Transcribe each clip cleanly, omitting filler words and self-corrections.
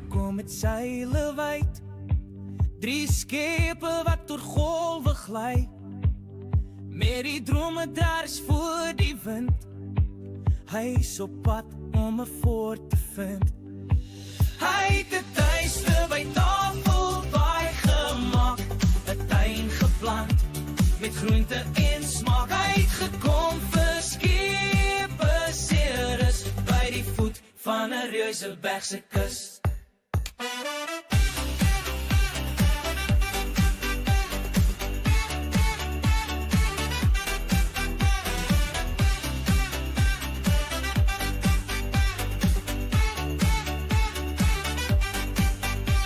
kom met seile wyd, 3 skepe wat oor golwe gly, met die dromedaars voor die wind. Hy is op pad om 'n voort te vind. Hy het 'n tuiste by Tafelbaai gemaak, 'n tuin geplant met groente en smaak. Hy het gekom vir skepe seeres by die voet van 'n Reuzebergse kus.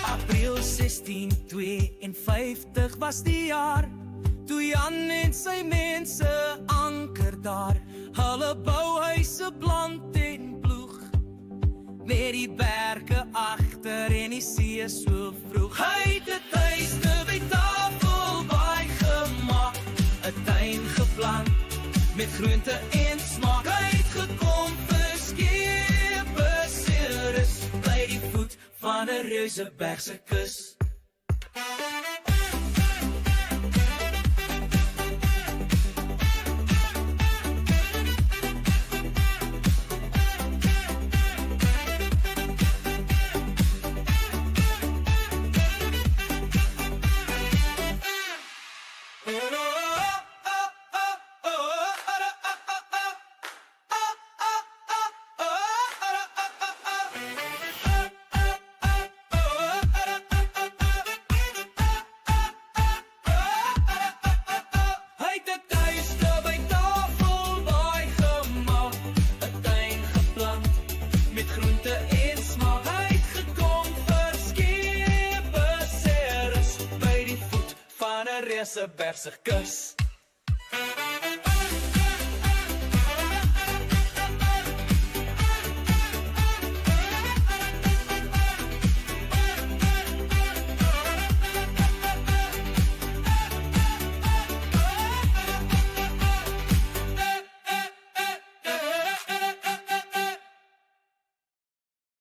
April 1652 was die jaar, toe Jan en sy mense anker daar. Hulle bou huise plant en ploeg, met die berge agter en die see so vroeg. Hy het 'n tuiste by Tafelbaai gemaak, 'n tuin geplant met groente en smaak. Hy het gekom vir skepe seeres by die voet van 'n Reuzebergse kus. Reuzebergse kus.